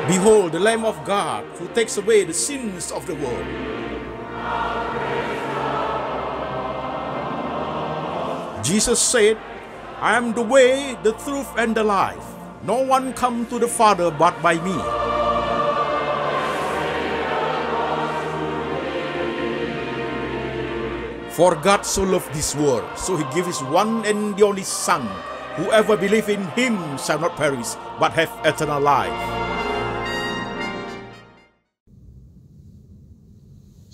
Behold, the Lamb of God who takes away the sins of the world. Jesus said, I am the way, the truth, and the life. No one comes to the Father but by me. For God so loved this world, so he gave his one and the only Son. Whoever believes in him shall not perish, but have eternal life.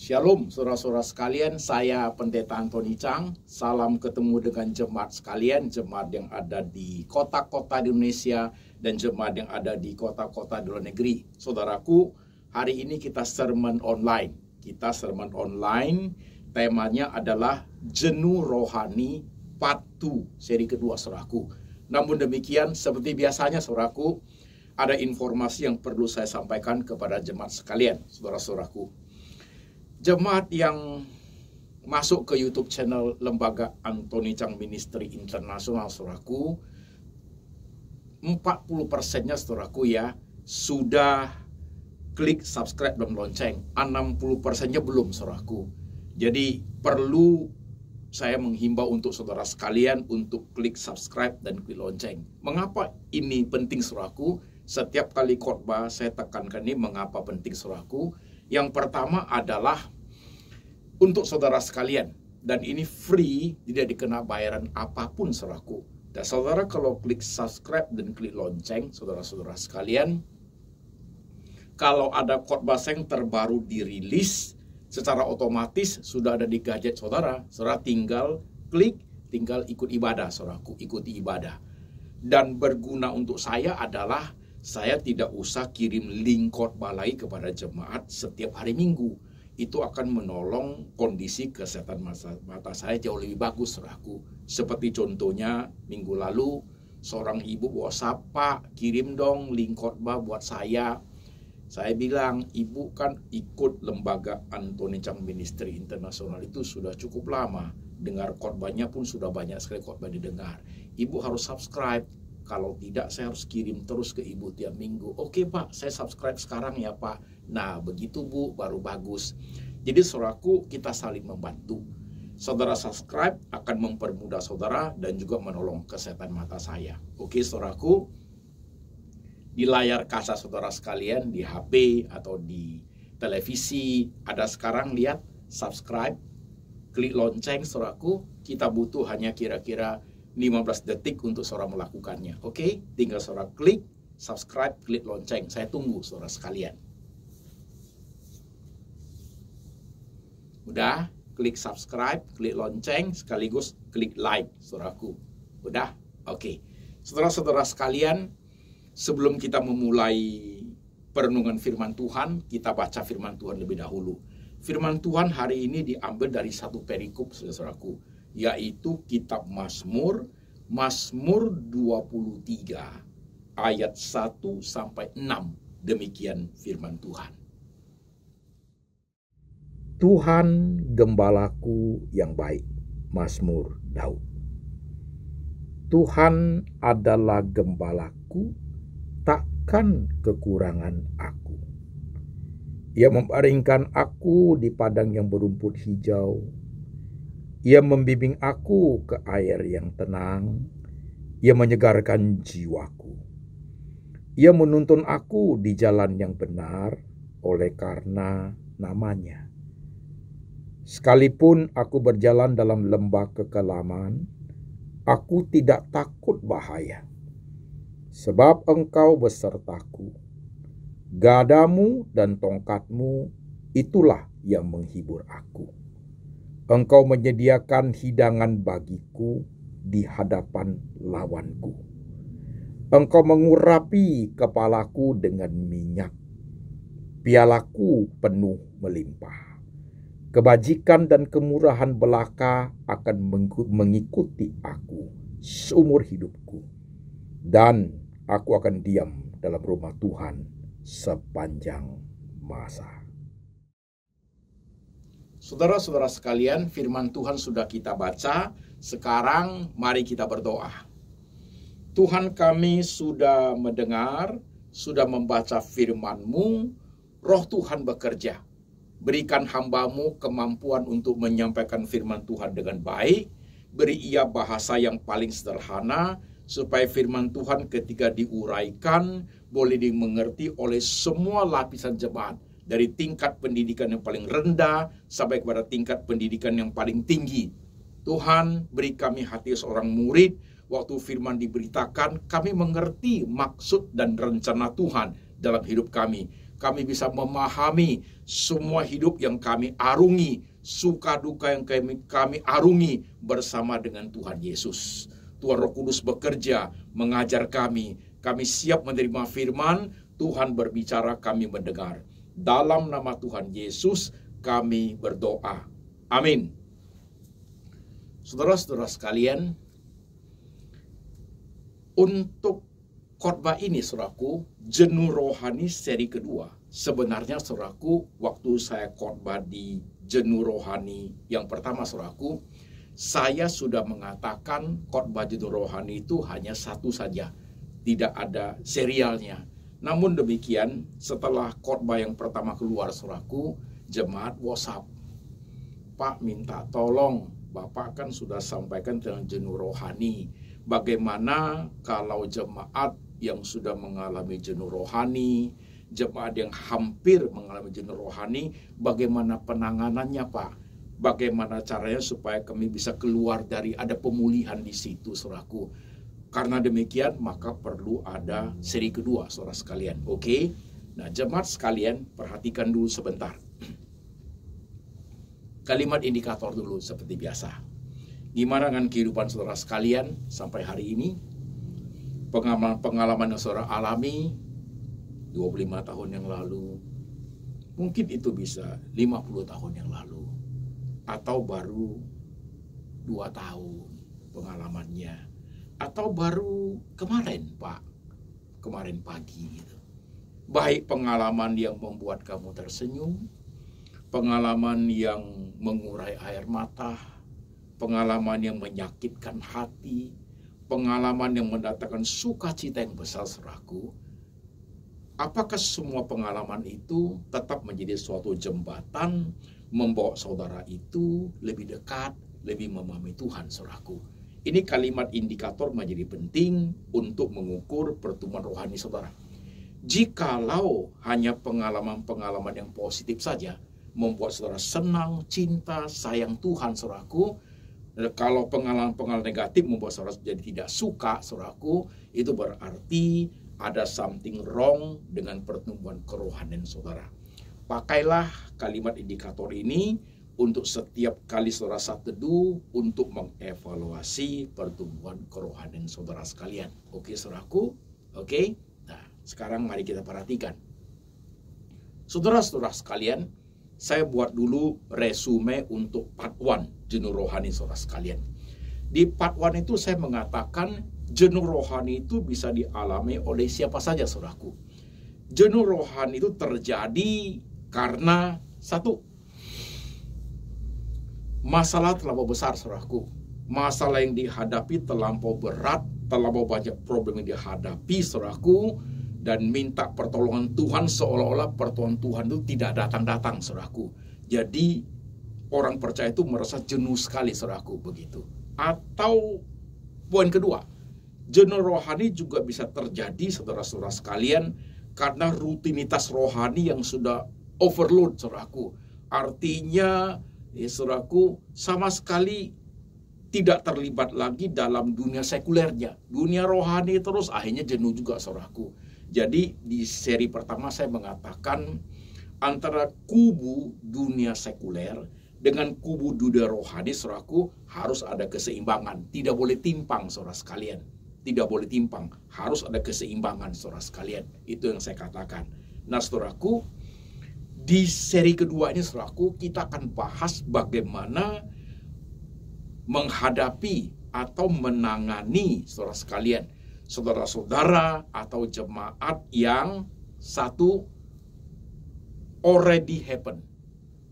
Shalom saudara-saudara sekalian, saya Pendeta Antoni Chang. Salam ketemu dengan jemaat sekalian, jemaat yang ada di kota-kota di Indonesia dan jemaat yang ada di kota-kota di luar negeri. Saudaraku, hari ini kita sermon online. Temanya adalah Jenuh Rohani Part 2, seri kedua, saudaraku. Namun demikian, seperti biasanya, saudaraku, ada informasi yang perlu saya sampaikan kepada jemaat sekalian, saudara-saudaraku. Jemaat yang masuk ke YouTube channel Lembaga Antoni Chang Ministry Internasional, saudaraku, 40%-nya, saudaraku, ya, sudah klik subscribe dan lonceng. 60%-nya belum, saudaraku. Jadi perlu saya menghimbau untuk saudara sekalian untuk klik subscribe dan klik lonceng. Mengapa ini penting, saudaraku? Setiap kali khotbah saya tekankan ini mengapa penting, saudaraku. Yang pertama adalah untuk saudara sekalian, dan ini free, tidak dikena bayaran apapun, saudaraku. Dan saudara kalau klik subscribe dan klik lonceng, saudara-saudara sekalian, kalau ada khotbah yang terbaru dirilis, secara otomatis sudah ada di gadget saudara. Saudara tinggal klik, tinggal ikut ibadah, saudaraku, ikuti ibadah. Dan berguna untuk saya adalah saya tidak usah kirim link khotbah lagi kepada jemaat setiap hari Minggu. Itu akan menolong kondisi kesehatan mata saya jauh lebih bagus, saudaraku. Seperti contohnya minggu lalu seorang ibu WhatsApp, Pak, kirim dong link khotbah buat saya. Saya bilang, ibu kan ikut Lembaga Antoni Chang Ministry Internasional itu sudah cukup lama. Dengar khotbahnya pun sudah banyak sekali khotbah didengar. Ibu harus subscribe. Kalau tidak, saya harus kirim terus ke ibu tiap minggu. Oke, Pak, saya subscribe sekarang ya, Pak. Nah, begitu, Bu, baru bagus. Jadi, saudaraku, kita saling membantu. Saudara subscribe akan mempermudah saudara dan juga menolong kesehatan mata saya. Oke, saudaraku. Di layar kaca saudara sekalian, di HP atau di televisi, ada sekarang, lihat, subscribe, klik lonceng, saudaraku. Kita butuh hanya kira-kira 15 detik untuk saudara melakukannya. Oke, tinggal saudara klik, subscribe, klik lonceng. Saya tunggu saudara sekalian. Udah, klik subscribe, klik lonceng, sekaligus klik like, saudaraku. Udah? Oke. Saudara-saudara sekalian, sebelum kita memulai perenungan firman Tuhan, kita baca firman Tuhan lebih dahulu. Firman Tuhan hari ini diambil dari satu perikop, saudaraku, yaitu kitab Mazmur 23 ayat 1 sampai 6. Demikian firman Tuhan. Tuhan gembalaku yang baik. Mazmur Daud. Tuhan adalah gembalaku, takkan kekurangan aku. Ia membaringkan aku di padang yang berumput hijau. Ia membimbing aku ke air yang tenang. Ia menyegarkan jiwaku. Ia menuntun aku di jalan yang benar oleh karena namanya. Sekalipun aku berjalan dalam lembah kekelaman, aku tidak takut bahaya. Sebab engkau besertaku, gadamu dan tongkatmu itulah yang menghibur aku. Engkau menyediakan hidangan bagiku di hadapan lawanku. Engkau mengurapi kepalaku dengan minyak, pialaku penuh melimpah. Kebajikan dan kemurahan belaka akan mengikuti aku seumur hidupku. Dan aku akan diam dalam rumah Tuhan sepanjang masa. Saudara-saudara sekalian, firman Tuhan sudah kita baca. Sekarang mari kita berdoa. Tuhan, kami sudah mendengar sudah membaca firman-Mu, Roh Tuhan bekerja. Berikan hamba-Mu kemampuan untuk menyampaikan firman Tuhan dengan baik. Beri ia bahasa yang paling sederhana, supaya firman Tuhan ketika diuraikan boleh dimengerti oleh semua lapisan jemaat. Dari tingkat pendidikan yang paling rendah sampai kepada tingkat pendidikan yang paling tinggi. Tuhan, beri kami hati seorang murid. Waktu firman diberitakan, kami mengerti maksud dan rencana Tuhan dalam hidup kami. Kami bisa memahami semua hidup yang kami arungi, suka duka yang kami arungi bersama dengan Tuhan Yesus. Tuhan Roh Kudus bekerja, mengajar kami. Kami siap menerima firman, Tuhan berbicara, kami mendengar. Dalam nama Tuhan Yesus kami berdoa. Amin. Saudara-saudara sekalian, untuk khotbah ini, saudaraku, Jenuh Rohani seri kedua. Sebenarnya, saudaraku, waktu saya khotbah di Jenuh Rohani yang pertama, saudaraku, saya sudah mengatakan khotbah Jenuh Rohani itu hanya satu saja. Tidak ada serialnya. Namun demikian, setelah khotbah yang pertama keluar, saudaraku, jemaat WhatsApp. Pak, minta tolong, Bapak kan sudah sampaikan tentang Jenuh Rohani. Bagaimana kalau jemaat yang sudah mengalami jenuh rohani, jemaat yang hampir mengalami jenuh rohani, bagaimana penanganannya, Pak? Bagaimana caranya supaya kami bisa keluar dari ada pemulihan di situ, saudaraku? Karena demikian, maka perlu ada seri kedua, saudara sekalian. Oke? Nah, jemaat sekalian, perhatikan dulu sebentar. Kalimat indikator dulu seperti biasa. Gimana dengan kehidupan saudara sekalian sampai hari ini? Pengalaman yang saudara alami 25 tahun yang lalu. Mungkin itu bisa 50 tahun yang lalu. Atau baru 2 tahun pengalamannya. Atau baru kemarin, Pak. Kemarin pagi gitu. Baik pengalaman yang membuat kamu tersenyum, pengalaman yang mengurai air mata, pengalaman yang menyakitkan hati, pengalaman yang mendatangkan sukacita yang besar, saudaraku. Apakah semua pengalaman itu tetap menjadi suatu jembatan membawa saudara itu lebih dekat, lebih memahami Tuhan, saudaraku? Ini kalimat indikator menjadi penting untuk mengukur pertumbuhan rohani saudara. Jikalau hanya pengalaman-pengalaman yang positif saja membuat saudara senang, cinta, sayang Tuhan, saudaraku, kalau pengalaman-pengalaman negatif membuat saudara jadi tidak suka, saudaraku, itu berarti ada something wrong dengan pertumbuhan kerohanian saudara. Pakailah kalimat indikator ini untuk setiap kali saudara saat teduh untuk mengevaluasi pertumbuhan kerohanian saudara sekalian. Oke, saudaraku? Oke? Nah, sekarang mari kita perhatikan. Saudara-saudara sekalian, saya buat dulu resume untuk part 1 jenuh rohani saudara sekalian. Di part 1 itu saya mengatakan jenuh rohani itu bisa dialami oleh siapa saja, saudaraku. Jenuh rohani itu terjadi karena satu, masalah terlampau besar, saudaraku. Masalah yang dihadapi terlampau berat, terlampau banyak problem yang dihadapi, saudaraku. Dan minta pertolongan Tuhan seolah-olah pertolongan Tuhan itu tidak datang-datang, saudaraku. Jadi orang percaya itu merasa jenuh sekali, saudaraku, begitu. Atau poin kedua, jenuh rohani juga bisa terjadi, saudara-saudara sekalian, karena rutinitas rohani yang sudah overload, saudaraku. Artinya, saudaraku, sama sekali tidak terlibat lagi dalam dunia sekulernya. Dunia rohani terus, akhirnya jenuh juga, saudaraku. Jadi di seri pertama saya mengatakan antara kubu dunia sekuler dengan kubu dunia rohani, saudaraku, harus ada keseimbangan. Tidak boleh timpang, saudara sekalian. Tidak boleh timpang. Harus ada keseimbangan, saudara sekalian. Itu yang saya katakan. Nah, saudaraku, di seri kedua ini, saudaraku, kita akan bahas bagaimana menghadapi atau menangani, saudara sekalian, saudara-saudara atau jemaat yang satu, already happen.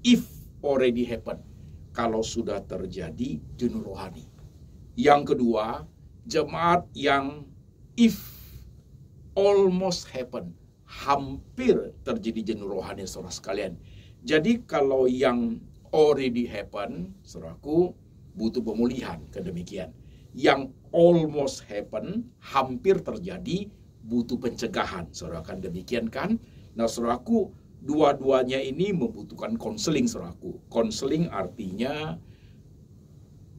If already happen. Kalau sudah terjadi jenuh rohani. Yang kedua, jemaat yang if almost happen. Hampir terjadi jenuh rohani, saudara sekalian. Jadi kalau yang already happen, saudaraku, butuh pemulihan, kedemikian. Yang almost happen, hampir terjadi, butuh pencegahan, saudara, kan demikian kan? Nah, saudaraku, dua-duanya ini membutuhkan konseling, saudaraku. Konseling artinya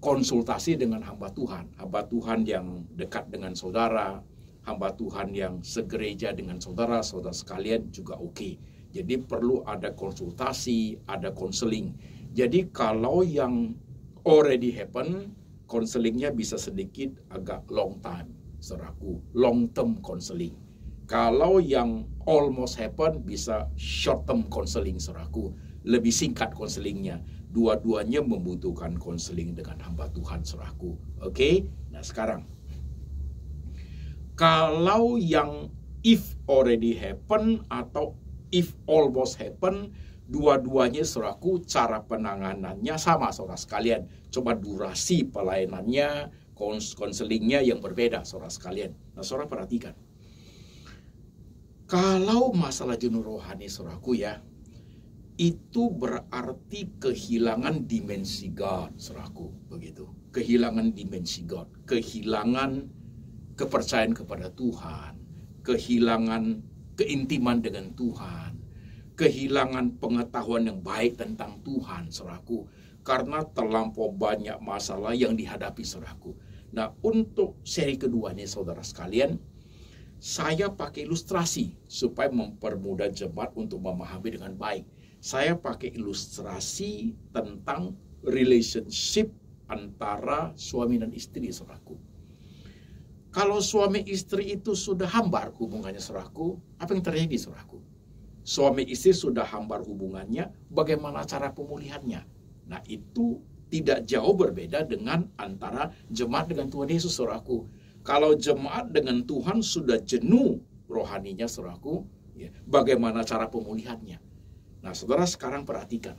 konsultasi dengan hamba Tuhan yang dekat dengan saudara, hamba Tuhan yang segereja dengan saudara sekalian juga oke. Jadi perlu ada konsultasi, ada konseling. Jadi kalau yang already happen, konselingnya bisa sedikit agak long time, saudaraku, long term konseling. Kalau yang almost happen bisa short term konseling, saudaraku, lebih singkat konselingnya. Dua-duanya membutuhkan konseling dengan hamba Tuhan, saudaraku. Oke? Nah, sekarang kalau yang if already happen atau if almost happen, dua-duanya, saudaraku, cara penanganannya sama, saudara sekalian. Coba durasi pelayanannya, konselingnya yang berbeda, saudara sekalian. Nah, saudara perhatikan. Kalau masalah jenuh rohani, saudaraku ya, itu berarti kehilangan dimensi God, saudaraku, begitu. Kehilangan dimensi God, kehilangan kepercayaan kepada Tuhan, kehilangan keintiman dengan Tuhan, kehilangan pengetahuan yang baik tentang Tuhan, saudaraku, karena terlampau banyak masalah yang dihadapi, saudaraku. Nah, untuk seri keduanya, saudara sekalian, saya pakai ilustrasi supaya mempermudah jemaat untuk memahami dengan baik. Saya pakai ilustrasi tentang relationship antara suami dan istri, saudaraku. Kalau suami istri itu sudah hambar hubungannya, saudaraku, apa yang terjadi, saudaraku? Suami istri sudah hambar hubungannya, bagaimana cara pemulihannya? Nah, itu tidak jauh berbeda dengan antara jemaat dengan Tuhan Yesus, saudaraku. Kalau jemaat dengan Tuhan sudah jenuh rohaninya, saudaraku, ya, bagaimana cara pemulihannya? Nah, saudara sekarang perhatikan.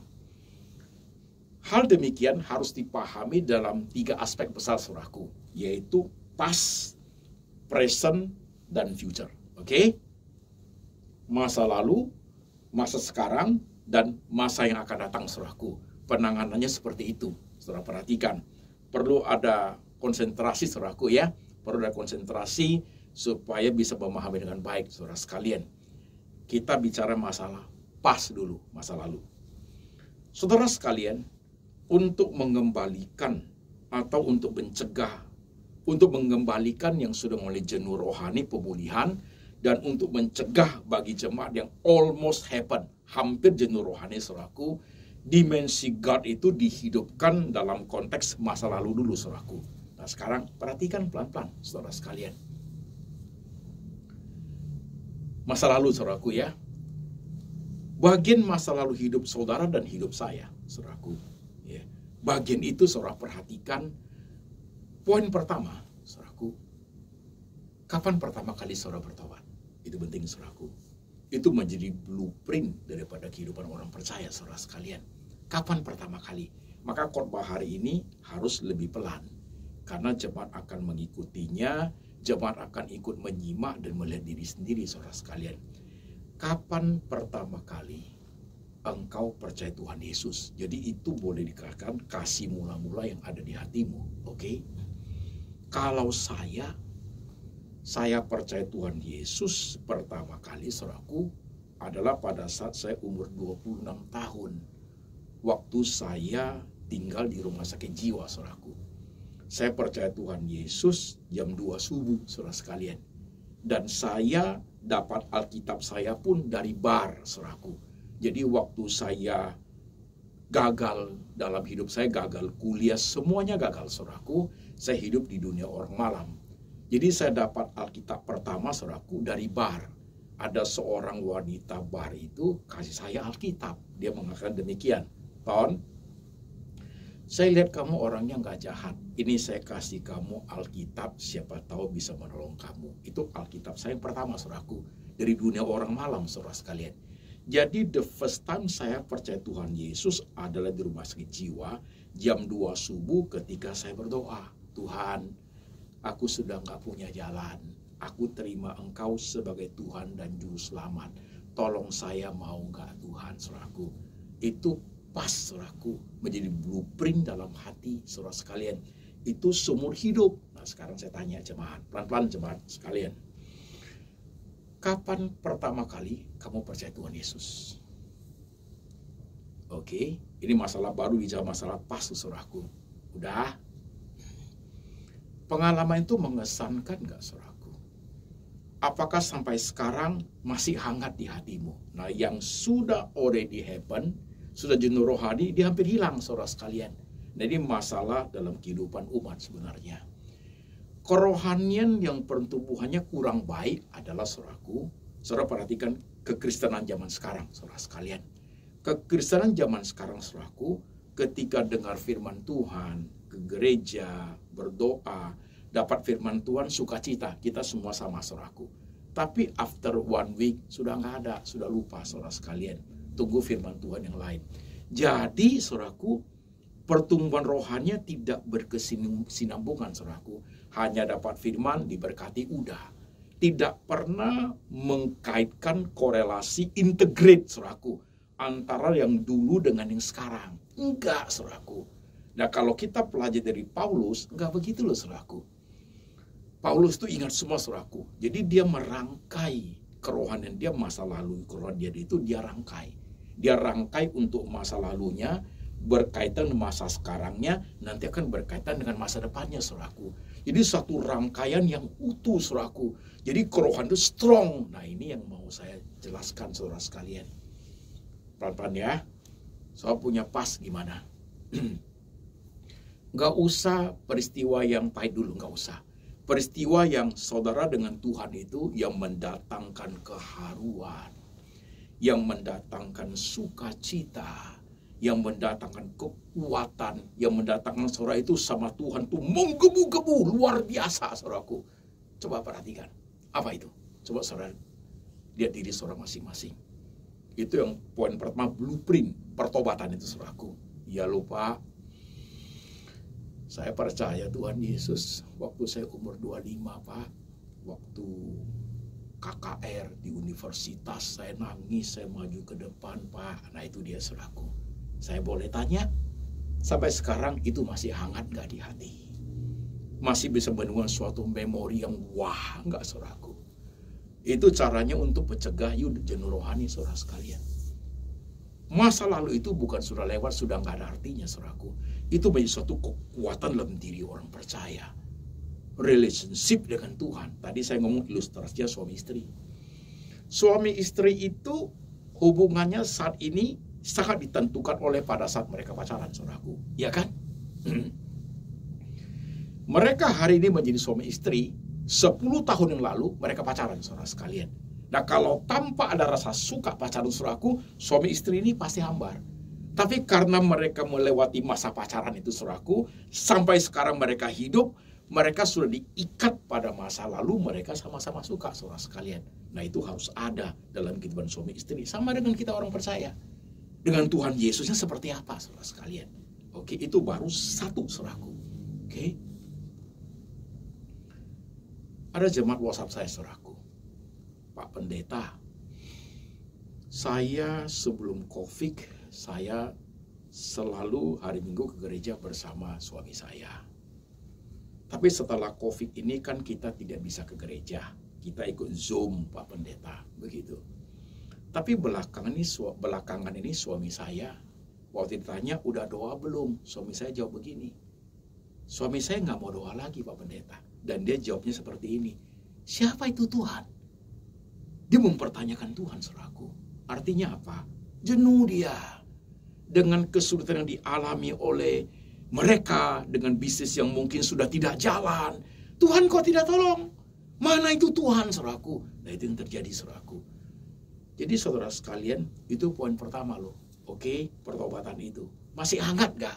Hal demikian harus dipahami dalam 3 aspek besar, saudaraku, yaitu past, present, dan future. Oke? Masa lalu, masa sekarang, dan masa yang akan datang, saudaraku. Penanganannya seperti itu. Saudara perhatikan. Perlu ada konsentrasi, saudaraku, ya. Perlu ada konsentrasi supaya bisa memahami dengan baik, saudara sekalian. Kita bicara masalah pas dulu, masa lalu. Saudara sekalian, untuk mengembalikan atau untuk mencegah, untuk mengembalikan yang sudah mulai jenuh rohani, pemulihan, dan untuk mencegah bagi jemaat yang almost happen, hampir jenuh rohani, saudaraku, dimensi God itu dihidupkan dalam konteks masa lalu dulu, saudaraku. Nah, sekarang perhatikan pelan-pelan, saudara sekalian. Masa lalu, saudaraku, ya. Bagian masa lalu hidup saudara dan hidup saya, saudaraku. Ya. Bagian itu saudara perhatikan. Poin pertama, saudaraku. Kapan pertama kali saudara bertobat? Itu penting, saudaraku. Itu menjadi blueprint daripada kehidupan orang percaya, saudara sekalian. Kapan pertama kali? Maka khotbah hari ini harus lebih pelan. Karena jemaat akan mengikutinya, jemaat akan ikut menyimak dan melihat diri sendiri, saudara sekalian. Kapan pertama kali engkau percaya Tuhan Yesus? Jadi itu boleh dikatakan kasih mula-mula yang ada di hatimu, oke? Kalau saya percaya Tuhan Yesus pertama kali, saudaraku, adalah pada saat saya umur 26 tahun. Waktu saya tinggal di rumah sakit jiwa, saudaraku. Saya percaya Tuhan Yesus jam 2 subuh, saudara sekalian. Dan saya dapat Alkitab saya pun dari bar, saudaraku. Jadi waktu saya gagal dalam hidup saya, gagal kuliah, semuanya gagal, saudaraku. Saya hidup di dunia orang malam. Jadi saya dapat Alkitab pertama, saudaraku, dari bar. Ada seorang wanita bar itu kasih saya Alkitab. Dia mengatakan demikian, "Ton, saya lihat kamu orangnya nggak jahat. Ini saya kasih kamu Alkitab, siapa tahu bisa menolong kamu." Itu Alkitab saya yang pertama, saudaraku. Dari dunia orang malam, saudara sekalian. Jadi the first time saya percaya Tuhan Yesus adalah di rumah sakit jiwa, jam 2 subuh ketika saya berdoa, "Tuhan, aku sudah nggak punya jalan. aku terima Engkau sebagai Tuhan dan Juru Selamat. Tolong saya, mau nggak Tuhan, saudaraku. Itu pas, saudaraku, menjadi blueprint dalam hati saudara sekalian. Itu seumur hidup. Nah, sekarang saya tanya jemaat, pelan-pelan jemaat sekalian. Kapan pertama kali kamu percaya Tuhan Yesus? Oke, ini masalah baru dijawab masalah pas, saudaraku. Udah? Pengalaman itu mengesankan nggak, saudaraku? Apakah sampai sekarang masih hangat di hatimu? Nah, yang sudah already happen, sudah jenuh rohani, dia hampir hilang, saudara sekalian. Nah, ini masalah dalam kehidupan umat sebenarnya. Kerohanian yang pertumbuhannya kurang baik adalah, saudaraku, saudara perhatikan kekristenan zaman sekarang, saudara sekalian. Kekristenan zaman sekarang, saudaraku, ketika dengar firman Tuhan, ke gereja, berdoa, dapat firman Tuhan, sukacita, kita semua sama, saudaraku. Tapi after 1 week, sudah nggak ada, sudah lupa, saudara sekalian. Tunggu firman Tuhan yang lain. Jadi, saudaraku, pertumbuhan rohaninya tidak berkesinambungan, saudaraku. Hanya dapat firman, diberkati, udah. Tidak pernah mengkaitkan korelasi integrate, saudaraku, antara yang dulu dengan yang sekarang. Enggak, saudaraku. Nah, kalau kita pelajari dari Paulus, enggak begitu loh, saudaraku. Paulus itu ingat semua, saudaraku. Jadi dia merangkai kerohanian dia masa lalu, kerohanian dia itu dia rangkai. Dia rangkai untuk masa lalunya, berkaitan dengan masa sekarangnya, nanti akan berkaitan dengan masa depannya, saudaraku. Jadi satu rangkaian yang utuh, saudaraku. Jadi kerohanian itu strong. Nah, ini yang mau saya jelaskan, saudara sekalian. Pelan-pelan ya. Soal punya pas gimana? Nggak usah peristiwa yang pahit dulu, nggak usah. Peristiwa yang saudara dengan Tuhan itu yang mendatangkan keharuan, yang mendatangkan sukacita, yang mendatangkan kekuatan, yang mendatangkan saudara itu sama Tuhan tuh menggebu-gebu luar biasa, saudaraku. Coba perhatikan. Apa itu? Coba saudara lihat diri saudara masing-masing. Itu yang poin pertama, blueprint pertobatan itu, saudaraku. Ya lupa, saya percaya Tuhan Yesus waktu saya umur 25, Pak. Waktu KKR di universitas, saya nangis, saya maju ke depan, Pak. Nah, itu dia, saudaraku. Saya boleh tanya, sampai sekarang itu masih hangat gak di hati? Masih bisa menemukan suatu memori yang wah, nggak, saudaraku? Itu caranya untuk mencegah jenuh rohani, saudara sekalian. Masa lalu itu bukan sudah lewat, sudah nggak ada artinya, saudaraku. Itu menjadi suatu kekuatan dalam diri orang percaya. Relationship dengan Tuhan. Tadi saya ngomong ilustrasinya suami istri. Suami istri itu hubungannya saat ini sangat ditentukan oleh pada saat mereka pacaran, saudaraku. Ya kan? Mereka hari ini menjadi suami istri, 10 tahun yang lalu mereka pacaran, saudara sekalian. Nah, kalau tanpa ada rasa suka pacaran, saudaraku, suami istri ini pasti hambar. Tapi karena mereka melewati masa pacaran itu, saudaraku, sampai sekarang mereka hidup, mereka sudah diikat pada masa lalu, mereka sama-sama suka, saudara sekalian. Nah, itu harus ada dalam kehidupan suami istri. Sama dengan kita orang percaya. Dengan Tuhan Yesusnya seperti apa, saudara sekalian. Oke, itu baru satu, saudaraku. Oke. Ada jemaat WhatsApp saya, saudaraku. Pak Pendeta, saya sebelum COVID, saya selalu hari Minggu ke gereja bersama suami saya. Tapi setelah COVID ini kan kita tidak bisa ke gereja. Kita ikut Zoom, Pak Pendeta, begitu. Tapi belakangan ini suami saya, waktu ditanya, udah doa belum? Suami saya jawab begini, suami saya nggak mau doa lagi, Pak Pendeta. Dan dia jawabnya seperti ini, siapa itu Tuhan? Dia mempertanyakan Tuhan, saudaraku. Artinya apa? Jenuh dia dengan kesulitan yang dialami oleh mereka, dengan bisnis yang mungkin sudah tidak jalan. Tuhan kok tidak tolong? Mana itu Tuhan, saudaraku? Nah, itu yang terjadi, saudaraku. Jadi saudara sekalian, itu poin pertama loh. Oke, pertobatan itu. Masih hangat gak?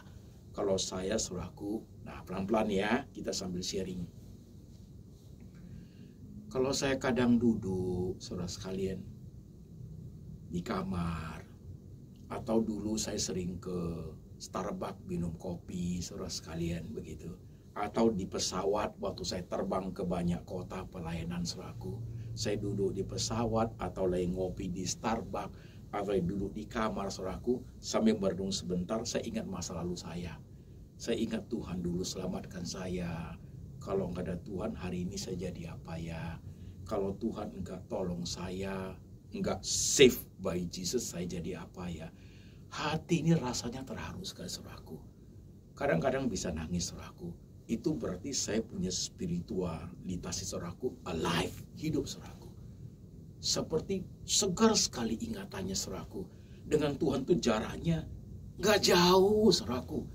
Kalau saya, saudaraku, nah pelan-pelan ya, kita sambil sharing. Kalau saya kadang duduk, saudara sekalian, di kamar, atau dulu saya sering ke Starbucks minum kopi, saudara sekalian, begitu. Atau di pesawat waktu saya terbang ke banyak kota pelayanan saudaraku. Saya duduk di pesawat atau lagi ngopi di Starbucks atau duduk di kamar saudaraku sambil merenung sebentar, saya ingat masa lalu saya. Saya ingat Tuhan dulu selamatkan saya. Kalau nggak ada Tuhan hari ini saya jadi apa ya? Kalau Tuhan nggak tolong saya, nggak save by Jesus, saya jadi apa ya? Hati ini rasanya terharu sekali saudaraku. Kadang-kadang bisa nangis saudaraku. Itu berarti saya punya spiritualitas saudaraku, alive, hidup saudaraku. Seperti segar sekali ingatannya saudaraku. Dengan Tuhan tuh jaraknya nggak jauh saudaraku.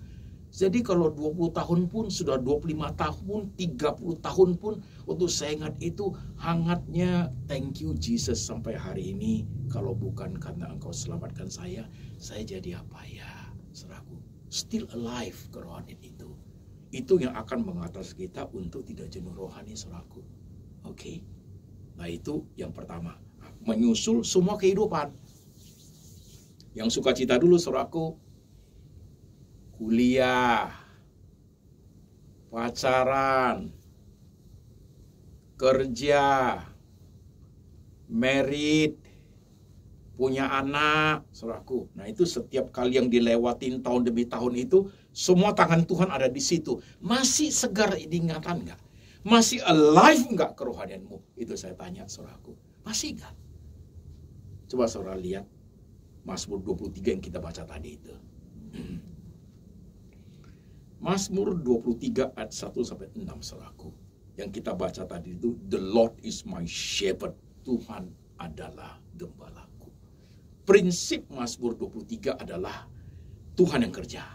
Jadi kalau 20 tahun pun, sudah 25 tahun, 30 tahun pun, untuk saya ingat itu hangatnya thank you Jesus sampai hari ini. Kalau bukan karena Engkau selamatkan saya jadi apa ya saudaraku. Still alive kerohanian itu. Itu yang akan mengatas kita untuk tidak jenuh rohani saudaraku. Oke. Nah itu yang pertama. Menyusul semua kehidupan. Yang sukacita dulu saudaraku. Kuliah, pacaran, kerja, married, punya anak, saudaraku. Nah itu setiap kali yang dilewatin tahun demi tahun itu, semua tangan Tuhan ada di situ. Masih segar diingatan nggak? Masih alive nggak kerohanianmu? Itu saya tanya saudaraku. Masih nggak? Coba saudara lihat Mazmur 23 yang kita baca tadi itu. Mazmur 23 ayat 1-6 saudaraku. Yang kita baca tadi itu, The Lord is my shepherd. Tuhan adalah gembalaku. Prinsip Mazmur 23 adalah Tuhan yang kerja.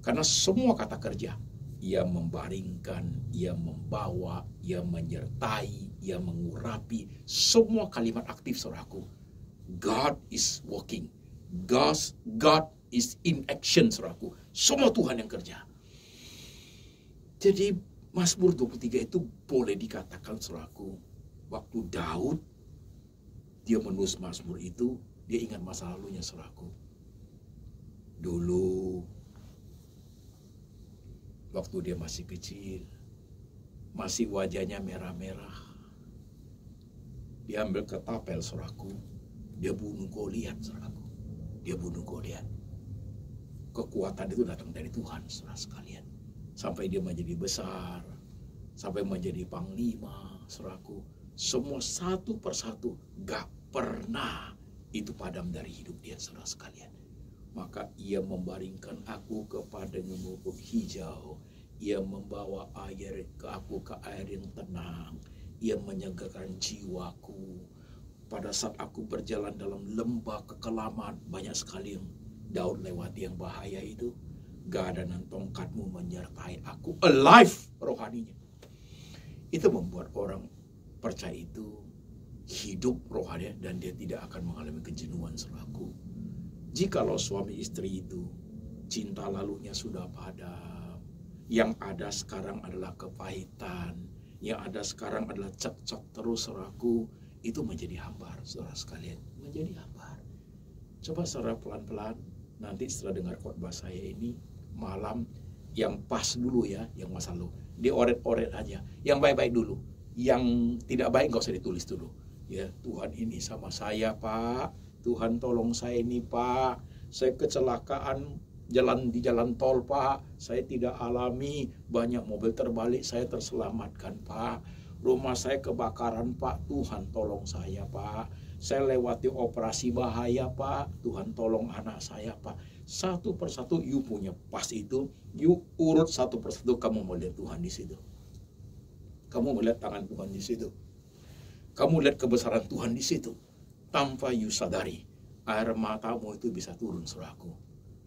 Karena semua kata kerja, Ia membaringkan, Ia membawa, Ia menyertai, Ia mengurapi. Semua kalimat aktif saudaraku. God is working. God is in action saudaraku. Semua Tuhan yang kerja. Jadi Mazmur 23 itu boleh dikatakan saudaraku, waktu Daud dia menulis Mazmur itu, dia ingat masa lalunya saudaraku. Dulu waktu dia masih kecil, masih wajahnya merah-merah, dia ambil ketapel saudaraku, dia bunuh Goliat saudaraku. Dia bunuh Goliat. Kekuatan itu datang dari Tuhan saudara sekalian. Sampai dia menjadi besar, sampai menjadi panglima, saudaraku. Semua satu persatu gak pernah itu padam dari hidup dia, saudara sekalian. Maka Ia membaringkan aku kepada gembok hijau. Ia membawa air ke aku ke air yang tenang. Ia menyegarkan jiwaku. Pada saat aku berjalan dalam lembah kekelaman, banyak sekali yang Daud lewati yang bahaya itu. Gada dan tongkatmu menyertai aku. Alive rohaninya. Itu membuat orang percaya itu hidup rohani dan dia tidak akan mengalami kejenuhan saudaraku. Jikalau suami istri itu cinta lalunya sudah padam, yang ada sekarang adalah kepahitan, yang ada sekarang adalah cekcok terus saudaraku, itu menjadi hambar saudara sekalian. Menjadi hambar. Coba saudara pelan-pelan nanti setelah dengar khotbah saya ini, malam yang pas dulu ya, yang masa lalu dioret-oret aja, yang baik-baik dulu, yang tidak baik nggak usah ditulis dulu ya. Tuhan ini sama saya Pak, Tuhan tolong saya ini Pak, saya kecelakaan di jalan tol Pak, saya tidak alami, banyak mobil terbalik, saya terselamatkan Pak, rumah saya kebakaran Pak, Tuhan tolong saya Pak, saya lewati operasi bahaya Pak, Tuhan tolong anak saya Pak. Satu persatu you punya pas itu, you urut satu persatu, kamu melihat Tuhan di situ. Kamu melihat tangan Tuhan di situ. Kamu lihat kebesaran Tuhan di situ. Tanpa you sadari, air matamu itu bisa turun saudaraku.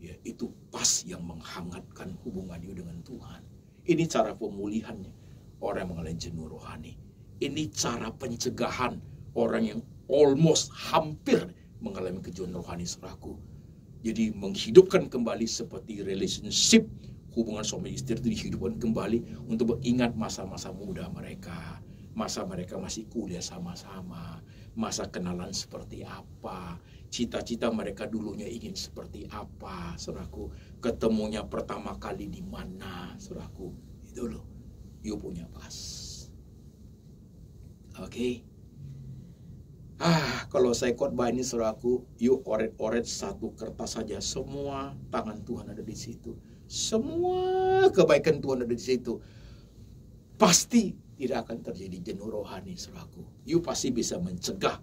Ya, itu pas yang menghangatkan hubungan you dengan Tuhan. Ini cara pemulihannya orang yang mengalami jenuh rohani. Ini cara pencegahan orang yang almost hampir mengalami kejenuhan rohani saudaraku. Jadi menghidupkan kembali seperti relationship, hubungan suami istri itu dihidupkan kembali untuk mengingat masa-masa muda mereka. Masa mereka masih kuliah sama-sama. Masa kenalan seperti apa. Cita-cita mereka dulunya ingin seperti apa, saudaraku. Ketemunya pertama kali di mana, saudaraku. Itu loh, you punya pas. Oke. Kalau saya khotbah ini saudaraku, you oret-oret satu kertas saja, semua tangan Tuhan ada di situ. Semua kebaikan Tuhan ada di situ. Pasti tidak akan terjadi jenuh rohani, saudaraku. You pasti bisa mencegah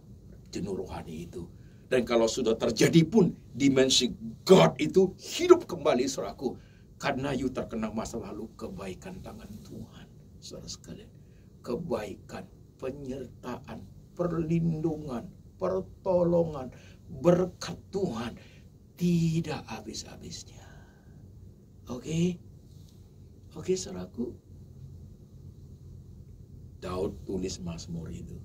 jenuh rohani itu. Dan kalau sudah terjadi pun, dimensi God itu hidup kembali, saudaraku. Karena you terkena masa lalu kebaikan tangan Tuhan, saudara sekalian. Kebaikan, penyertaan, perlindungan, pertolongan, berkat Tuhan tidak habis-habisnya. Oke, saudaraku. Daud tulis Mazmur itu.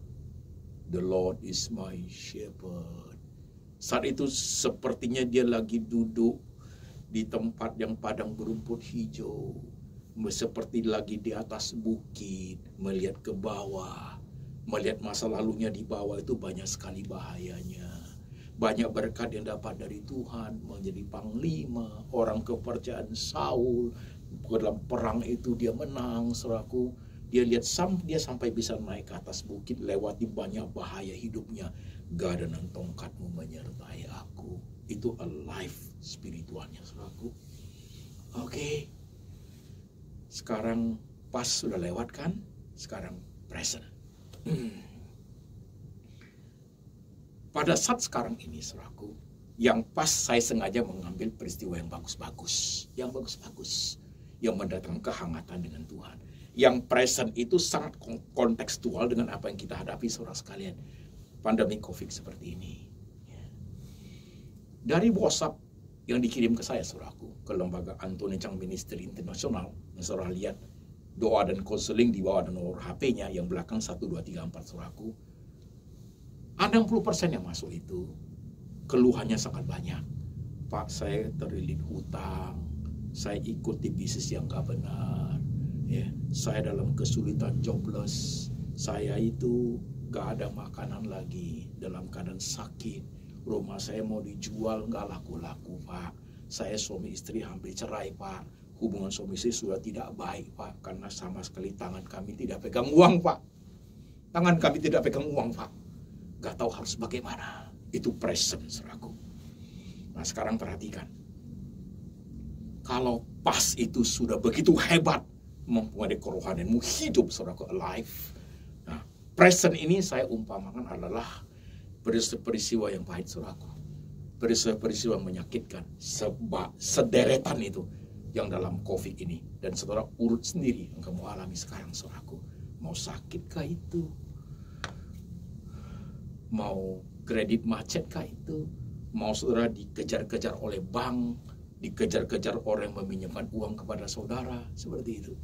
The Lord is my shepherd. Saat itu sepertinya dia lagi duduk di tempat yang padang berumput hijau. Seperti lagi di atas bukit, melihat ke bawah. Melihat masa lalunya di bawah itu banyak sekali bahayanya. Banyak berkat yang dapat dari Tuhan, menjadi panglima, orang kepercayaan Saul. Dalam perang itu dia menang, saudaraku. Dia lihat dia sampai bisa naik ke atas bukit, lewati banyak bahaya hidupnya. Gada dan tongkatmu menyertai aku. Itu alive spiritualnya, saudaraku. Oke. Sekarang pas sudah lewat kan? Sekarang present. Pada saat sekarang ini, saudaraku, yang pas saya sengaja mengambil peristiwa yang bagus-bagus. Yang bagus-bagus. Yang mendatangkan kehangatan dengan Tuhan. Yang present itu sangat kontekstual dengan apa yang kita hadapi, saudara sekalian. Pandemi COVID seperti ini. Dari WhatsApp yang dikirim ke saya, saudaraku, ke lembaga Anthony Chang Ministry Internasional, yang saudara lihat doa dan konseling di bawah dan nomor HP-nya yang belakang 1, 2, 3, 4, saudaraku. 60% yang masuk itu keluhannya sangat banyak. Pak, saya terlilit hutang, saya ikuti bisnis yang gak benar. Ya, saya dalam kesulitan jobless, saya itu gak ada makanan lagi, dalam keadaan sakit, rumah saya mau dijual gak laku-laku, Pak. Saya suami istri hampir cerai, Pak. Hubungan suami istri sudah tidak baik, Pak, karena sama sekali tangan kami tidak pegang uang, Pak. Tangan kami tidak pegang uang, Pak. Gak tahu harus bagaimana. Itu present, saudaraku. Nah, sekarang perhatikan. Kalau pas itu sudah begitu hebat, mempengaruhi kerohanianmu hidup, saudaraku, alive. Nah, present ini saya umpamakan adalah peristiwa yang pahit, saudaraku. Peristiwa yang menyakitkan, sederetan itu yang dalam COVID ini. Dan saudara urut sendiri yang kamu alami sekarang, saudaraku. Mau sakitkah itu? Mau kredit macet kah itu? Mau saudara dikejar-kejar oleh bank, dikejar-kejar orang yang meminjamkan uang kepada saudara, seperti itu.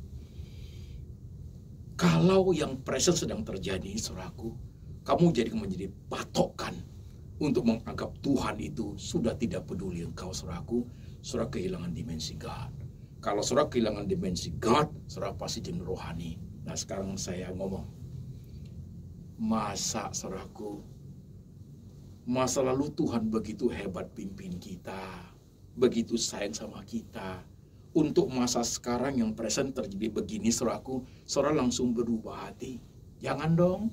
Kalau yang present sedang terjadi, saudaraku, kamu menjadi patokan untuk menganggap Tuhan itu sudah tidak peduli engkau, saudaraku. Saudara kehilangan dimensi God. Kalau saudara kehilangan dimensi God, saudara pasti jenuh rohani. Nah, sekarang saya ngomong. Saudaraku, masa lalu Tuhan begitu hebat pimpin kita, begitu sayang sama kita. Untuk masa sekarang yang present terjadi begini, saudaraku, saudara langsung berubah hati. Jangan dong,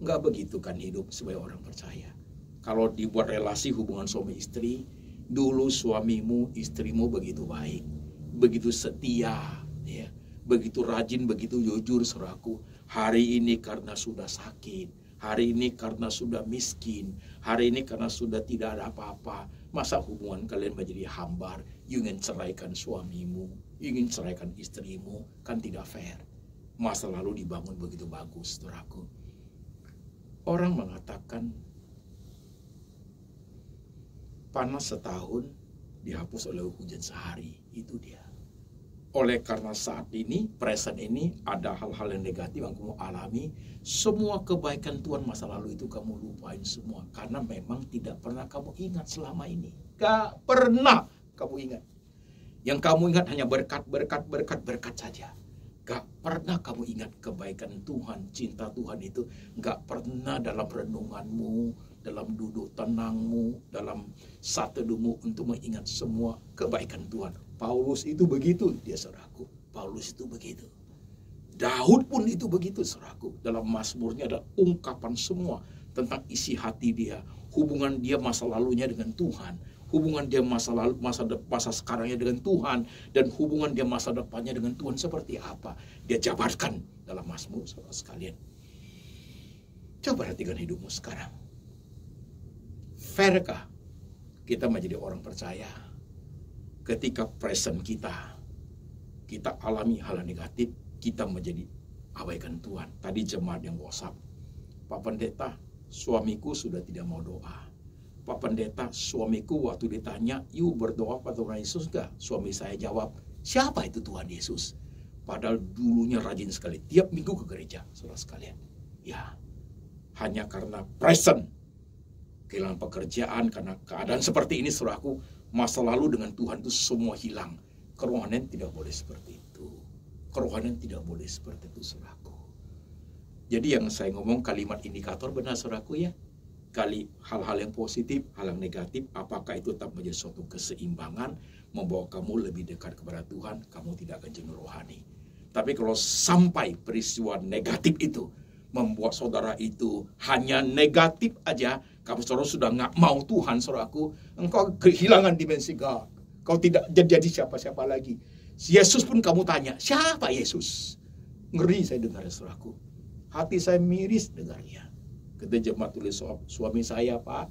nggak begitu kan hidup sebagai orang percaya. Kalau dibuat relasi hubungan suami istri, dulu suamimu, istrimu begitu baik, begitu setia, ya, begitu rajin, begitu jujur, saudaraku. Hari ini karena sudah sakit, hari ini karena sudah miskin, hari ini karena sudah tidak ada apa-apa, masa hubungan kalian menjadi hambar? Ingin ceraikan suamimu, ingin ceraikan istrimu, kan tidak fair. Masa lalu dibangun begitu bagus, saudaraku. Orang mengatakan panas setahun dihapus oleh hujan sehari. Itu dia. Oleh karena saat ini, present ini, ada hal-hal yang negatif yang kamu alami, semua kebaikan Tuhan masa lalu itu kamu lupain semua. Karena memang tidak pernah kamu ingat selama ini. Gak pernah kamu ingat. Yang kamu ingat hanya berkat saja. Gak pernah kamu ingat kebaikan Tuhan, cinta Tuhan itu. Gak pernah dalam renunganmu, dalam duduk tenangmu, dalam saat teduhmu untuk mengingat semua kebaikan Tuhan. Paulus itu begitu, dia saudaraku. Paulus itu begitu. Daud pun itu begitu, saudaraku. Dalam Mazmurnya ada ungkapan semua tentang isi hati dia, hubungan dia masa lalunya dengan Tuhan, hubungan dia masa sekarangnya dengan Tuhan, dan hubungan dia masa depannya dengan Tuhan seperti apa. Dia jabarkan dalam Mazmur, saudara sekalian. Coba perhatikan hidupmu sekarang. Fairkah kita menjadi orang percaya ketika present kita alami hal negatif, kita menjadi abaikan Tuhan? Tadi jemaat yang WhatsApp, Pak Pendeta, suamiku sudah tidak mau doa. Pak Pendeta, suamiku waktu ditanya, "Yuk berdoa pada Tuhan Yesus gak?" Suami saya jawab, "Siapa itu Tuhan Yesus?" Padahal dulunya rajin sekali, tiap minggu ke gereja, saudara sekalian. Ya, hanya karena present, kehilangan pekerjaan, karena keadaan seperti ini, saudaraku, masa lalu dengan Tuhan itu semua hilang. Kerohanian tidak boleh seperti itu. Kerohanian tidak boleh seperti itu, saudaraku. Jadi yang saya ngomong kalimat indikator benar, saudaraku ya. Kali hal-hal yang positif, hal yang negatif, apakah itu tetap menjadi suatu keseimbangan, membawa kamu lebih dekat kepada Tuhan, kamu tidak akan jenuh rohani. Tapi kalau sampai peristiwa negatif itu membuat saudara itu hanya negatif aja, kamu saudara sudah nggak mau Tuhan, saudaraku, engkau kehilangan dimensi God. Kau tidak jadi siapa-siapa lagi. Yesus pun kamu tanya, siapa Yesus? Ngeri saya dengar, saudaraku. Hati saya miris dengarnya. Ketika jemaat tulis suami saya, Pak,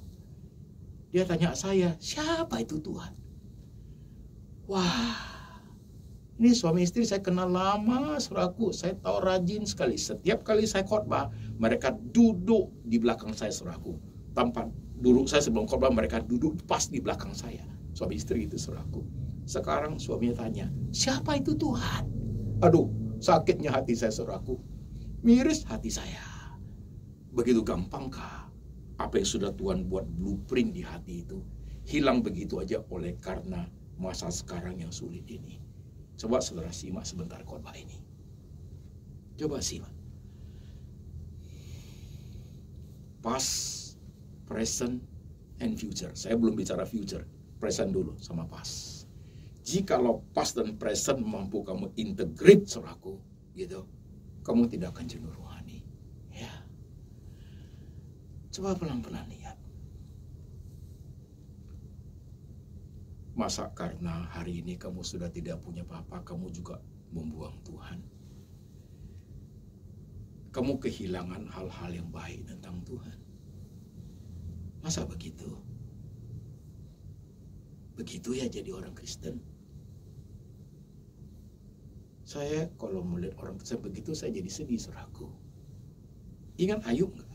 dia tanya saya, siapa itu Tuhan? Wah, ini suami istri saya kenal lama, saudaraku. Saya tahu rajin sekali. Setiap kali saya khotbah, mereka duduk di belakang saya, saudaraku. Tanpa duduk saya sebelum khotbah, mereka duduk pas di belakang saya. Suami istri itu, saudaraku. Sekarang suaminya tanya, siapa itu Tuhan? Aduh, sakitnya hati saya, saudaraku. Miris hati saya. Begitu gampangkah apa yang sudah Tuhan buat blueprint di hati itu hilang begitu aja oleh karena masa sekarang yang sulit ini? Coba saudara simak sebentar khotbah ini. Coba simak. Past, present, and future. Saya belum bicara future. Present dulu sama past. Jikalau past dan present mampu kamu integrate, saudaraku, gitu, kamu tidak akan jenuh rohani. Ya. Coba pelan-pelan lihat. Masa karena hari ini kamu sudah tidak punya apa-apa, kamu juga membuang Tuhan? Kamu kehilangan hal-hal yang baik tentang Tuhan. Masa begitu? Begitu ya jadi orang Kristen. Saya kalau melihat orang Kristen begitu, saya jadi sedih, saudaraku. Ingat Ayub nggak?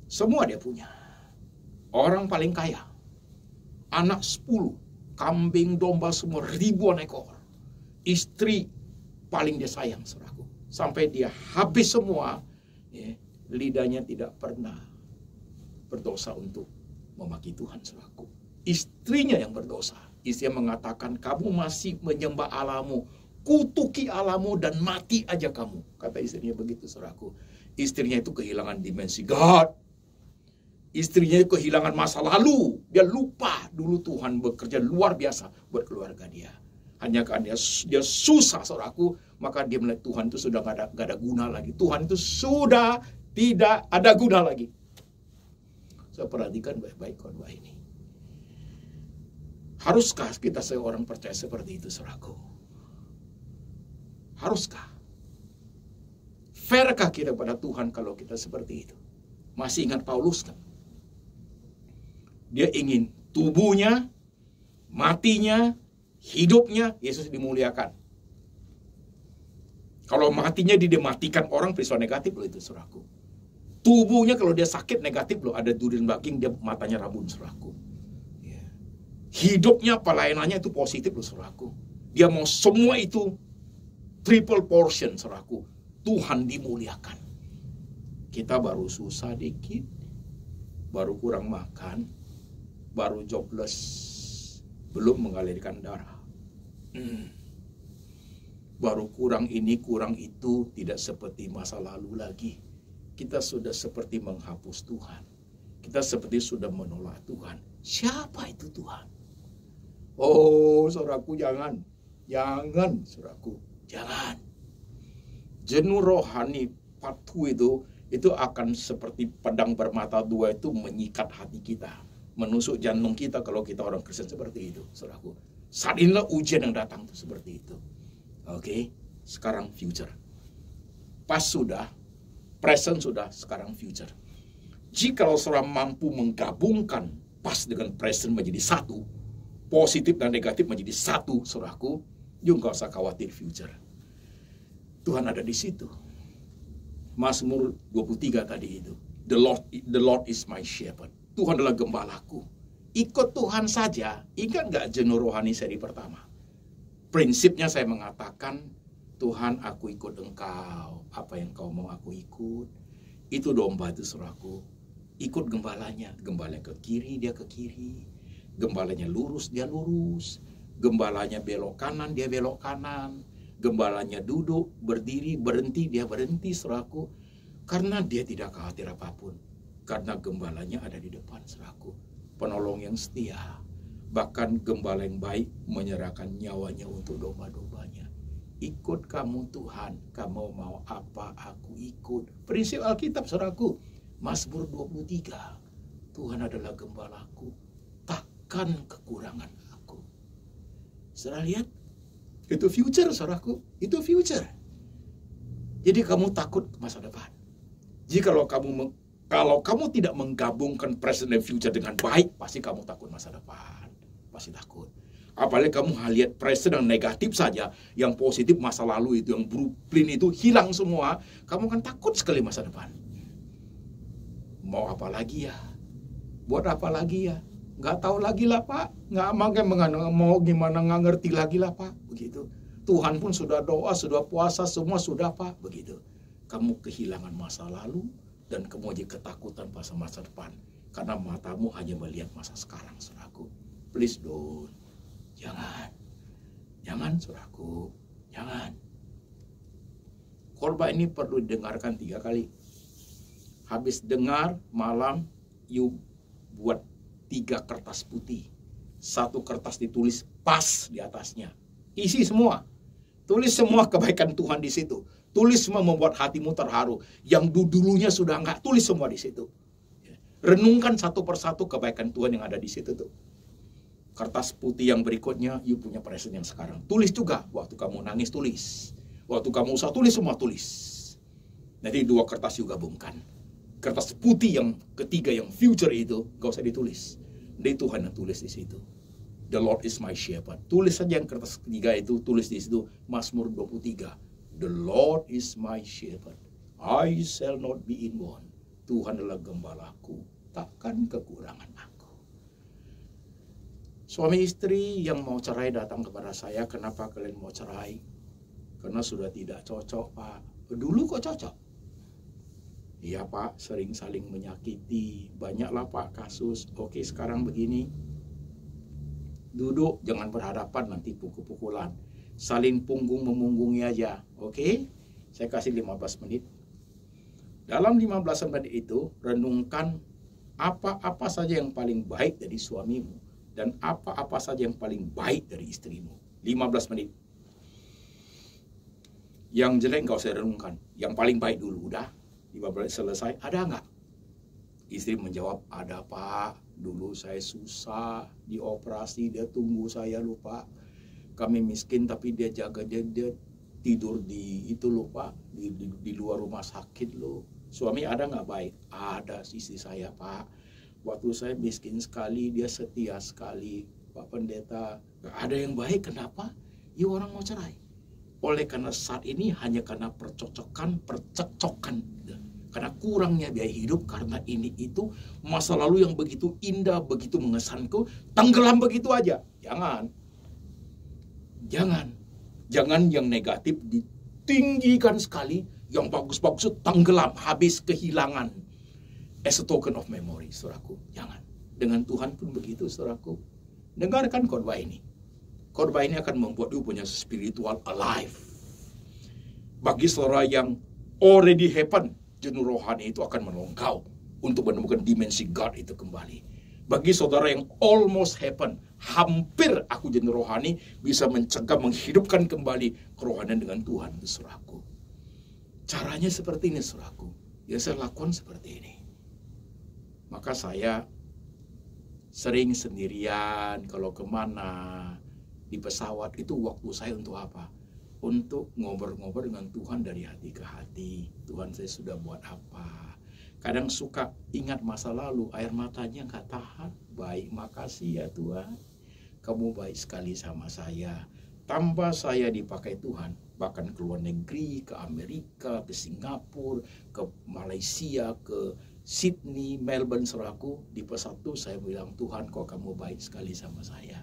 Semua dia punya. Orang paling kaya. Anak 10. Kambing, domba semua ribuan ekor. Istri paling dia sayang, saudaraku. Sampai dia habis semua, ya, lidahnya tidak pernah berdosa untuk memaki Tuhan, saudaraku. Istrinya yang berdosa. Istrinya mengatakan, kamu masih menyembah Allahmu, kutuki Allahmu dan mati aja kamu. Kata istrinya begitu, saudaraku. Istrinya itu kehilangan dimensi God. Istrinya itu kehilangan masa lalu. Dia lupa dulu Tuhan bekerja luar biasa buat keluarga dia. Hanya karena dia susah, saudaraku, maka dia melihat Tuhan itu sudah gak ada guna lagi. Tuhan itu sudah tidak ada guna lagi. Saya perhatikan baik-baik khotbah ini. Haruskah kita seorang percaya seperti itu, saudaraku? Haruskah? Fairkah kita pada Tuhan kalau kita seperti itu? Masih ingat Paulus kan? Dia ingin tubuhnya, matinya, hidupnya Yesus dimuliakan. Kalau matinya dia matikan orang, peristiwa negatif loh itu, saudaraku. Tubuhnya kalau dia sakit negatif loh, ada duri daging, dia matanya rabun, saudaraku. Hidupnya, pelayanannya itu positif loh, saudaraku. Dia mau semua itu triple portion, saudaraku. Tuhan dimuliakan. Kita baru susah dikit, baru kurang makan, baru jobless, belum mengalirkan darah. Baru kurang ini, kurang itu, tidak seperti masa lalu lagi. Kita sudah seperti menghapus Tuhan. Kita seperti sudah menolak Tuhan. Siapa itu Tuhan? Oh, saudaraku, jangan, saudaraku. Jangan. Jenuh rohani part 2 itu akan seperti pedang bermata dua itu menyikat hati kita, menusuk jantung kita kalau kita orang Kristen seperti itu, saudaraku. Saat inilah ujian yang datang tuh seperti itu. Oke, sekarang future. Past sudah, present sudah, sekarang future. Jika saudara mampu menggabungkan past dengan present menjadi satu, positif dan negatif menjadi satu, saudaraku, jangan usah khawatir future. Tuhan ada di situ. Mazmur 23 tadi itu. The Lord is my shepherd. Tuhan adalah gembalaku. Ikut Tuhan saja. Ingat gak jenuh rohani seri pertama? Prinsipnya saya mengatakan, Tuhan aku ikut Engkau. Apa yang Kau mau aku ikut. Itu domba itu saudaraku. Ikut gembalanya. Gembalanya ke kiri, dia ke kiri. Gembalanya lurus, dia lurus. Gembalanya belok kanan, dia belok kanan. Gembalanya duduk, berdiri, berhenti, dia berhenti, saudaraku. Karena dia tidak khawatir apapun. Karena gembalanya ada di depan, saudaraku. Penolong yang setia. Bahkan gembala yang baik menyerahkan nyawanya untuk domba-dombanya. Ikut kamu Tuhan, kamu mau apa aku ikut. Prinsip Alkitab, saudaraku. Mazmur 23. Tuhan adalah gembalaku, takkan kekurangan aku. Saudara lihat? Itu future, saudaraku. Itu future. Jadi kamu takut masa depan. Kalau kamu tidak menggabungkan present dan future dengan baik, pasti kamu takut masa depan. Pasti takut. Apalagi kamu lihat present yang negatif saja, yang positif masa lalu itu, yang blueprint itu hilang semua, kamu kan takut sekali masa depan. Mau apa lagi ya? Buat apa lagi ya? Nggak tahu lagi lah Pak, nggak mau gimana nggak ngerti lagi lah Pak, begitu. Tuhan pun sudah doa, sudah puasa, semua sudah Pak, begitu. Kamu kehilangan masa lalu dan kamu aja ketakutan pas masa depan karena matamu hanya melihat masa sekarang, saudaraku. Please don't, jangan saudaraku, jangan. Khotbah ini perlu didengarkan 3 kali. Habis dengar malam, you buat 3 kertas putih. 1 kertas ditulis pas di atasnya. Isi semua. Tulis semua kebaikan Tuhan di situ. Tulis semua membuat hatimu terharu. Yang dulunya sudah enggak, tulis semua di situ. Renungkan satu persatu kebaikan Tuhan yang ada di situ tuh. Kertas putih yang berikutnya, you punya present yang sekarang. Tulis juga. Waktu kamu nangis, tulis. Waktu kamu usah tulis, semua tulis. Nanti 2 kertas you gabungkan. Kertas putih yang ketiga, yang future itu, gak usah ditulis. Dari Tuhan yang tulis di situ. The Lord is my shepherd. Tulis saja yang kertas ketiga itu, tulis di situ Mazmur 23. The Lord is my shepherd. I shall not be in want. Tuhan adalah gembalaku, takkan kekurangan aku. Suami istri yang mau cerai datang kepada saya, kenapa kalian mau cerai? Karena sudah tidak cocok, Pak. Dulu kok cocok? Iya Pak, sering saling menyakiti. Banyaklah Pak kasus. Oke, sekarang begini. Duduk, jangan berhadapan, nanti pukul-pukulan. Saling punggung memunggungi aja. Oke? Saya kasih 15 menit. Dalam 15 menit itu, renungkan apa-apa saja yang paling baik dari suamimu. Dan apa-apa saja yang paling baik dari istrimu. 15 menit. Yang jelek nggak usah renungkan. Yang paling baik dulu, udah. 15 selesai, ada nggak? Istri menjawab, ada Pak. Dulu saya susah, dioperasi, dia tunggu saya lupa. Kami miskin tapi dia jaga, dia tidur di itu lupa, di luar rumah sakit loh. Suami ada nggak baik? Ada istri saya Pak. Waktu saya miskin sekali, dia setia sekali. Pak Pendeta, nggak ada yang baik, kenapa? Ya orang mau cerai. Oleh karena saat ini hanya karena percekcokan. Karena kurangnya biaya hidup, karena ini itu masa lalu yang begitu indah, begitu mengesanku, tenggelam begitu aja. Jangan yang negatif ditinggikan sekali, yang bagus-bagus itu tenggelam, habis kehilangan. As a token of memory, saudaraku. Jangan. Dengan Tuhan pun begitu, saudaraku. Dengarkan khotbah ini. Khotbah ini akan membuat you punya spiritual alive. Bagi saudara yang already happen, jenuh rohani itu akan menolong kau untuk menemukan dimensi God itu kembali. Bagi saudara yang almost happen, hampir aku jadi rohani, bisa mencegah, menghidupkan kembali kerohanian dengan Tuhan, saudaraku. Caranya seperti ini, saudaraku. Ya saya lakukan seperti ini. Maka saya sering sendirian kalau kemana, di pesawat itu waktu saya untuk apa? Untuk ngobrol-ngobrol dengan Tuhan dari hati ke hati. Tuhan, saya sudah buat apa? Kadang suka ingat masa lalu, air matanya nggak tahan. Baik, makasih ya Tuhan. Kamu baik sekali sama saya. Tanpa saya dipakai Tuhan, bahkan ke luar negeri, ke Amerika, ke Singapura, ke Malaysia, ke Sydney, Melbourne, saudaraku, di pesawat itu saya bilang, Tuhan, kok kamu baik sekali sama saya.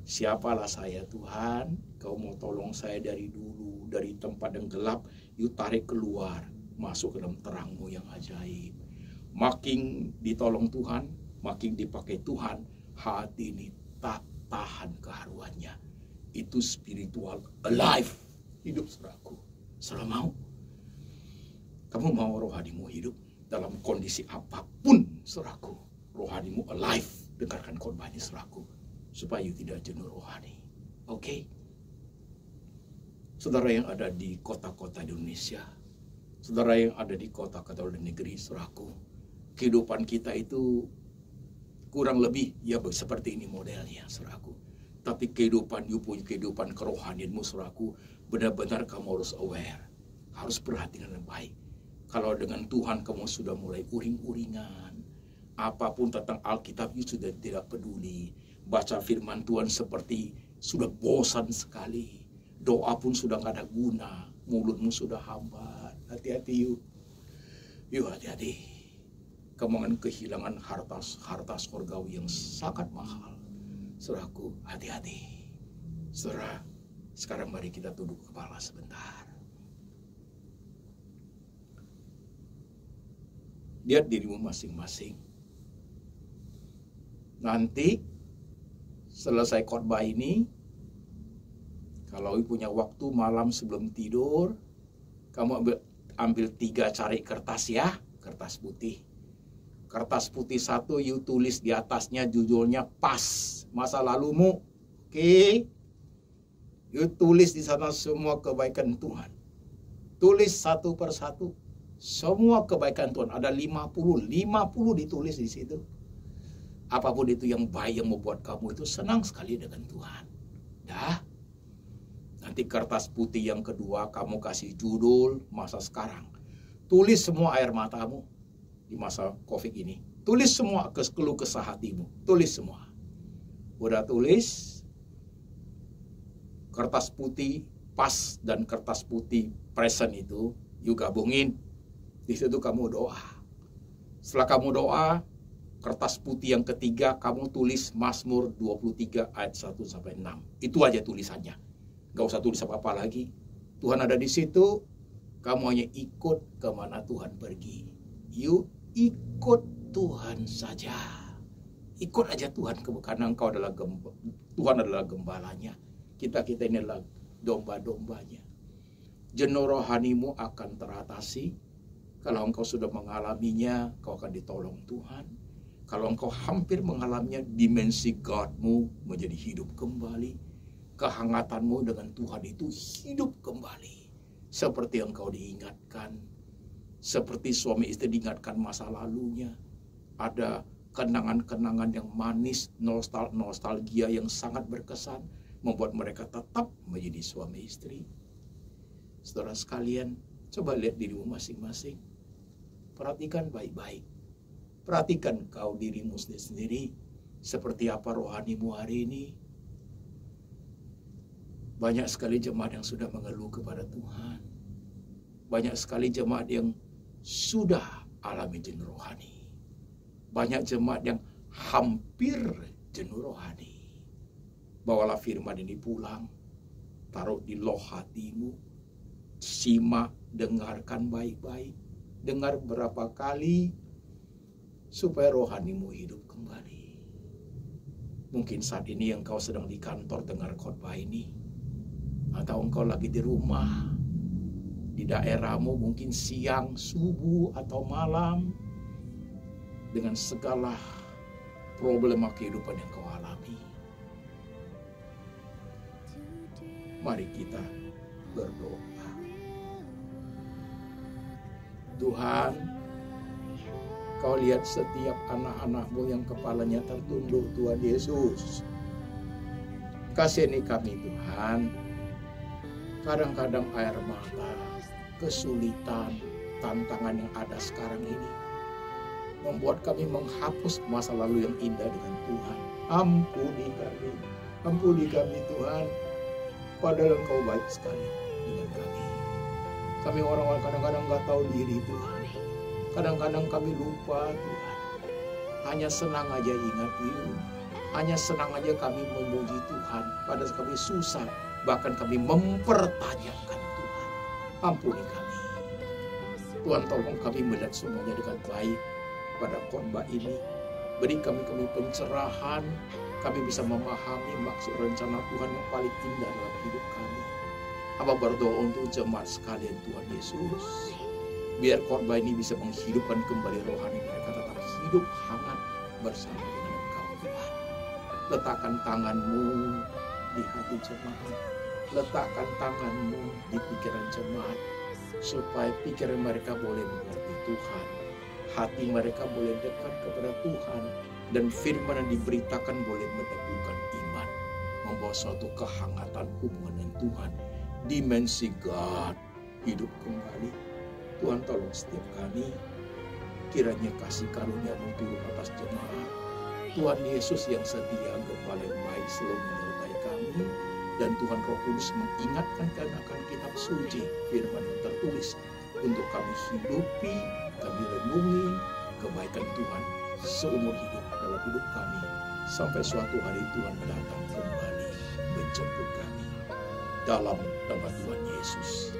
Siapalah saya Tuhan, kau mau tolong saya dari dulu, dari tempat yang gelap, you tarik keluar, masuk ke dalam terang-Mu yang ajaib. Makin ditolong Tuhan, makin dipakai Tuhan, hati ini tak tahan keharuannya. Itu spiritual alive, hidup saudaraku. Saudara mau? Kamu mau rohanimu hidup dalam kondisi apapun, saudaraku. Rohanimu alive, dengarkan khotbah ini, saudaraku. Supaya tidak jenuh rohani. Oke? Saudara yang ada di kota-kota di Indonesia, saudara yang ada di kota-kota luar negeri, saudaraku, kehidupan kita itu kurang lebih ya seperti ini modelnya, saudaraku. Tapi kehidupan kerohanianmu, saudaraku, benar-benar kamu harus aware, harus perhatikan dengan baik. Kalau dengan Tuhan kamu sudah mulai uring-uringan, apapun tentang Alkitab itu sudah tidak peduli. Baca firman Tuhan seperti sudah bosan sekali. Doa pun sudah nggak ada guna. Mulutmu sudah hambar. Hati-hati yuk. Yuk hati-hati. Kamu akan kehilangan harta surgawi yang sangat mahal. Saudaraku, hati-hati. Saudara, sekarang mari kita tunduk kepala sebentar. Lihat dirimu masing-masing. Nanti selesai khotbah ini, kalau punya waktu malam sebelum tidur, kamu ambil 3 cari kertas ya, kertas putih. Kertas putih 1, you tulis di atasnya judulnya pas masa lalumu. Oke? You tulis di sana semua kebaikan Tuhan. Tulis satu persatu. Semua kebaikan Tuhan. Ada 50 ditulis di situ. Apapun itu yang baik yang membuat kamu itu senang sekali dengan Tuhan. Dah. Nanti kertas putih yang kedua kamu kasih judul masa sekarang. Tulis semua air matamu di masa COVID ini. Tulis semua keluh kesah hatimu. Tulis semua. Udah tulis, kertas putih pas dan kertas putih present itu, you gabungin. Di situ kamu doa. Setelah kamu doa, kertas putih yang ketiga kamu tulis Mazmur 23 ayat 1-6. Itu aja tulisannya. Gak usah tulis apa-apa lagi. Tuhan ada di situ. Kamu hanya ikut kemana Tuhan pergi. You ikut Tuhan saja. Ikut aja Tuhan karena Engkau adalah Tuhan adalah gembalanya. Kita ini adalah domba-dombanya. Jenuh rohanimu akan teratasi. Kalau engkau sudah mengalaminya, kau akan ditolong Tuhan. Kalau engkau hampir mengalaminya, dimensi God-mu menjadi hidup kembali. Kehangatanmu dengan Tuhan itu hidup kembali. Seperti engkau diingatkan. Seperti suami istri diingatkan masa lalunya. Ada kenangan-kenangan yang manis, nostalgia yang sangat berkesan. Membuat mereka tetap menjadi suami istri. Saudara sekalian, coba lihat dirimu masing-masing. Perhatikan baik-baik. Perhatikan kau dirimu sendiri. Seperti apa rohanimu hari ini. Banyak sekali jemaat yang sudah mengeluh kepada Tuhan. Banyak sekali jemaat yang sudah alami jenuh rohani. Banyak jemaat yang hampir jenuh rohani. Bawalah firman ini pulang. Taruh di loh hatimu. Simak, dengarkan baik-baik. Dengar berapa kali supaya rohanimu hidup kembali. Mungkin saat ini engkau sedang di kantor dengar khotbah ini. Atau engkau lagi di rumah. Di daerahmu mungkin siang, subuh, atau malam. Dengan segala problema kehidupan yang kau alami. Mari kita berdoa. Tuhan, Kau lihat setiap anak-anak-Mu yang kepalanya tertunduk, Tuhan Yesus. Kasihani kami Tuhan. Kadang-kadang air mata, kesulitan, tantangan yang ada sekarang ini membuat kami menghapus masa lalu yang indah dengan Tuhan. Ampuni kami Tuhan. Padahal Engkau baik sekali dengan kami. Kami orang-orang kadang-kadang gak tahu diri Tuhan. Kadang-kadang kami lupa Tuhan. Hanya senang aja ingat You. Hanya senang aja kami memuji Tuhan. Padahal kami susah. Bahkan kami mempertanyakan Tuhan. Ampuni kami. Tuhan tolong kami melihat semuanya dengan baik pada khotbah ini. Beri kami pencerahan. Kami bisa memahami maksud rencana Tuhan yang paling indah dalam hidup kami. Hamba berdoa untuk jemaat sekalian Tuhan Yesus. Biar khotbah ini bisa menghidupkan kembali rohani mereka tetap hidup hangat bersama dengan Engkau Tuhan. Letakkan tangan-Mu di hati jemaat. Letakkan tangan-Mu di pikiran jemaat. Supaya pikiran mereka boleh mengerti Tuhan. Hati mereka boleh dekat kepada Tuhan. Dan firman yang diberitakan boleh meneguhkan iman. Membawa suatu kehangatan hubungan dengan Tuhan. Dimensi God hidup kembali. Tuhan tolong setiap kami. Kiranya kasih karunia-Mu turun atas jemaat. Tuhan Yesus yang setia, Gembala yang baik selalu menyertai kami. Dan Tuhan Roh Kudus mengingatkan kami akan kitab suci, firman yang tertulis. Untuk kami hidupi, kami renungi kebaikan Tuhan seumur hidup dalam hidup kami. Sampai suatu hari Tuhan datang kembali menjemput kami. Dalam nama Tuhan Yesus.